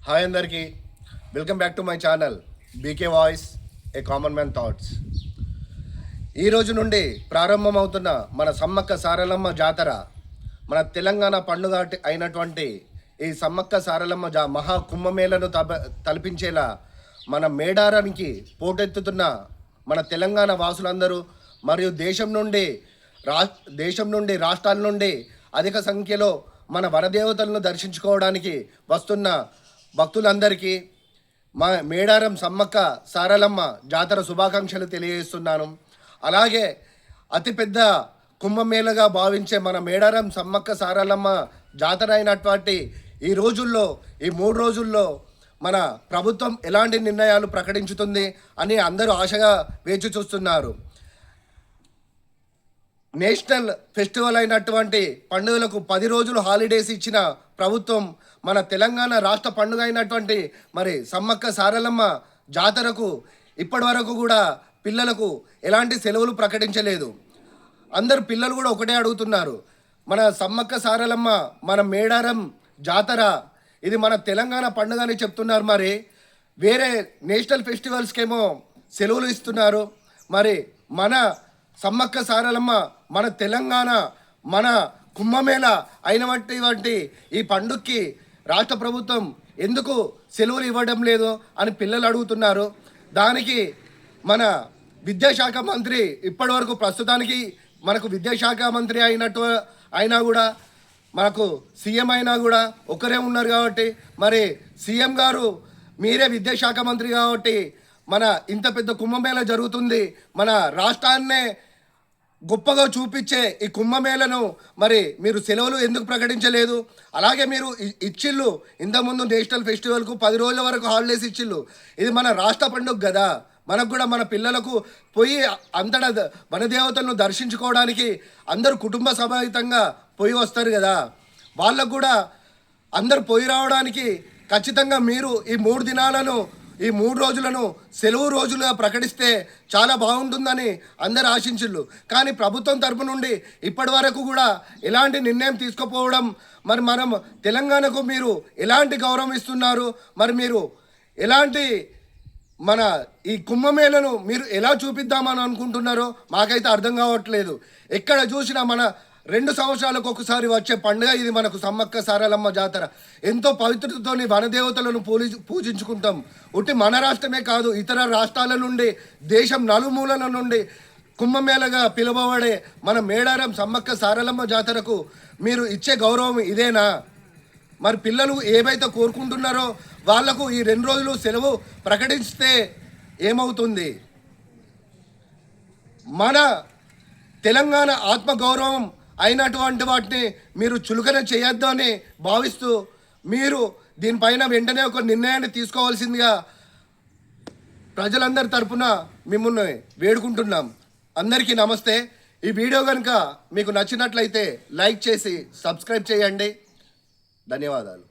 Hi అందరికీ, welcome back to my channel BK voice a common man thoughts. ఈ రోజు నుండి ప్రారంభమవుతున్న మన సమ్మక్క సారలమ్మ జాతర, మన తెలంగాణ పండుగ అయినటువంటి ఈ సమ్మక్క సారలమ్మ మహా కుంభమేళను తలపించేలా మన మేడారానికి పోటెత్తుతున్న మన తెలంగాణ వాసులందరూ మరియు దేశం నుండి రాష్ట్రాల నుండి అధిక సంఖ్యలో మన వనదేవతలను దర్శించుకోవడానికి వస్తున్న భక్తులందరికీ మా మేడారం సమ్మక్క సారలమ్మ జాతర శుభాకాంక్షలు తెలియజేస్తున్నాను. అలాగే అతిపెద్ద కుంభమేళగా భావించే మన మేడారం సమ్మక్క సారలమ్మ జాతర అయినటువంటి ఈ రోజుల్లో, ఈ 3 రోజుల్లో మన ప్రభుత్వం ఎలాంటి నిర్ణయాలు ప్రకటించుతుంది అని అందరూ ఆశగా వేచి చూస్తున్నారు. నేషనల్ ఫెస్టివల్ అయినటువంటి పండుగలకు 10 రోజులు హాలిడేస్ ఇచ్చిన ప్రభుత్వం మన తెలంగాణ రాష్ట్ర పండుగ అయినటువంటి మరి సమ్మక్క సారలమ్మ జాతరకు ఇప్పటి వరకు కూడా పిల్లలకు ఎలాంటి సెలవులు ప్రకటించలేదు. అందరు పిల్లలు కూడా ఒకటే అడుగుతున్నారు, మన సమ్మక్క సారలమ్మ మన మేడారం జాతర ఇది మన తెలంగాణ పండుగ అని చెప్తున్నారు. మరి వేరే నేషనల్ ఫెస్టివల్స్కేమో సెలవులు ఇస్తున్నారు. మరి మన సమ్మక్క సారలమ్మ మన తెలంగాణ మన కుంభమేళ అయినటువంటి ఈ పండుగకి రాష్ట్ర ప్రభుత్వం ఎందుకు సెలవులు ఇవ్వడం లేదు అని పిల్లలు అడుగుతున్నారు. దానికి మన విద్యాశాఖ మంత్రి ఇప్పటివరకు ప్రస్తుతానికి మనకు విద్యాశాఖ మంత్రి అయినా కూడా మనకు సీఎం అయినా కూడా ఒకరే ఉన్నారు. కాబట్టి మరి సీఎం గారు మీరే విద్యాశాఖ మంత్రి కాబట్టి మన ఇంత పెద్ద కుంభమేళ జరుగుతుంది, మన రాష్ట్రాన్నే గొప్పగా చూపించే ఈ కుంభమేళను మరి మీరు సెలవులు ఎందుకు ప్రకటించలేదు? అలాగే మీరు ఇచ్చిళ్ళు ఇంతకుముందు నేషనల్ ఫెస్టివల్కు 10 రోజుల వరకు హాలిడేస్ ఇచ్చిళ్ళు. ఇది మన రాష్ట్ర పండుగ కదా, మనకు కూడా మన పిల్లలకు పోయి అంతటా వనదేవతలను దర్శించుకోవడానికి అందరూ కుటుంబ సమేతంగా పోయి వస్తారు కదా, వాళ్ళకు కూడా అందరు పోయి రావడానికి ఖచ్చితంగా మీరు ఈ 3 దినాలను ఈ 3 రోజులను సెలవు రోజులుగా ప్రకటిస్తే చాలా బాగుంటుందని అందరు ఆశించిళ్ళు. కానీ ప్రభుత్వం తరపు నుండి ఇప్పటి వరకు కూడా ఎలాంటి నిర్ణయం తీసుకోపోవడం, మరి మనం తెలంగాణకు మీరు ఎలాంటి గౌరవం ఇస్తున్నారు, మరి మీరు ఎలాంటి మన ఈ కుంభమేళను మీరు ఎలా చూపిద్దామని అనుకుంటున్నారో మాకైతే అర్థం కావట్లేదు. ఎక్కడ చూసినా మన 2 సంవత్సరాలకు ఒకసారి వచ్చే పండుగ ఇది మనకు సమ్మక్క సారలమ్మ జాతర. ఎంతో పవిత్రతతోని వనదేవతలను పూజించుకుంటాం. ఉట్టి మన రాష్ట్రమే కాదు, ఇతర రాష్ట్రాల నుండి దేశం నలుమూలల నుండి కుంభమేళగా పిలువబడే మన మేడారం సమ్మక్క సారలమ్మ జాతరకు మీరు ఇచ్చే గౌరవం ఇదేనా? మరి పిల్లలు ఏవైతే కోరుకుంటున్నారో వాళ్లకు ఈ 2 రోజులు సెలవు ప్రకటిస్తే ఏమవుతుంది? మన తెలంగాణ ఆత్మగౌరవం అయినటువంటి వాటిని మీరు చులకన చేయొద్దు అని భావిస్తూ మీరు దీనిపైన వెంటనే ఒక నిర్ణయాన్ని తీసుకోవాల్సిందిగా ప్రజలందరి తరపున మిమ్మల్ని వేడుకుంటున్నాం. అందరికీ నమస్తే. ఈ వీడియో కనుక మీకు నచ్చినట్లయితే లైక్ చేసి సబ్స్క్రైబ్ చేయండి. ధన్యవాదాలు.